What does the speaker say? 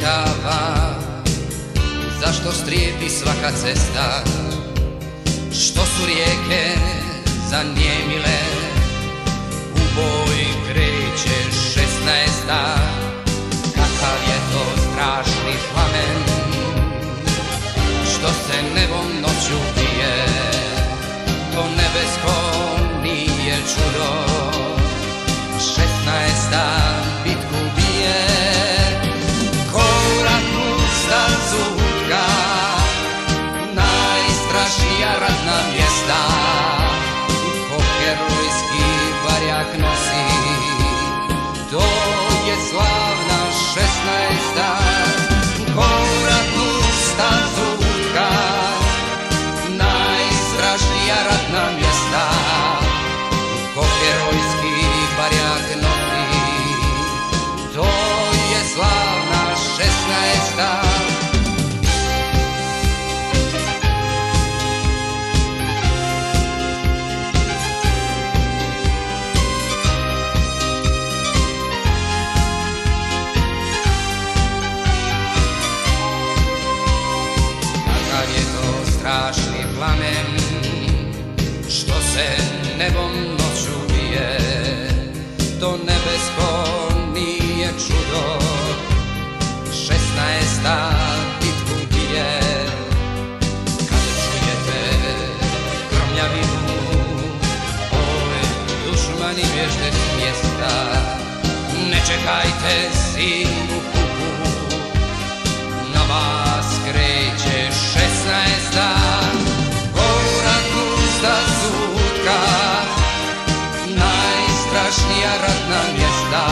upitava zašto strijepi svaka cesta, što su rijeke zanijemile, u boj kreće 16. Kakav je to strašni plamen, što se nebom noću bije, to nebesko nije čudo. 16. bitku bije, ko u ratnu stazu utka, najstrašnija ratna mjesta, ko herojski barjak nosi, to je slavna 16. Ko u ratnu stazu utka, najstrašnija ratna mjesta, ko herojski barjak nosi, to je slavna 16. Kakav je to strašni plamen, što se nebom noću bije, to nebesko nije čudo. 16. bitku bije, kad čujete gromljavinu, oj, dušmani bježte s mjesta, ne čekajte zimu kuku, na vas kreće 16. Ko u ratnu stazu utka, najstrašnija ratna mjesta,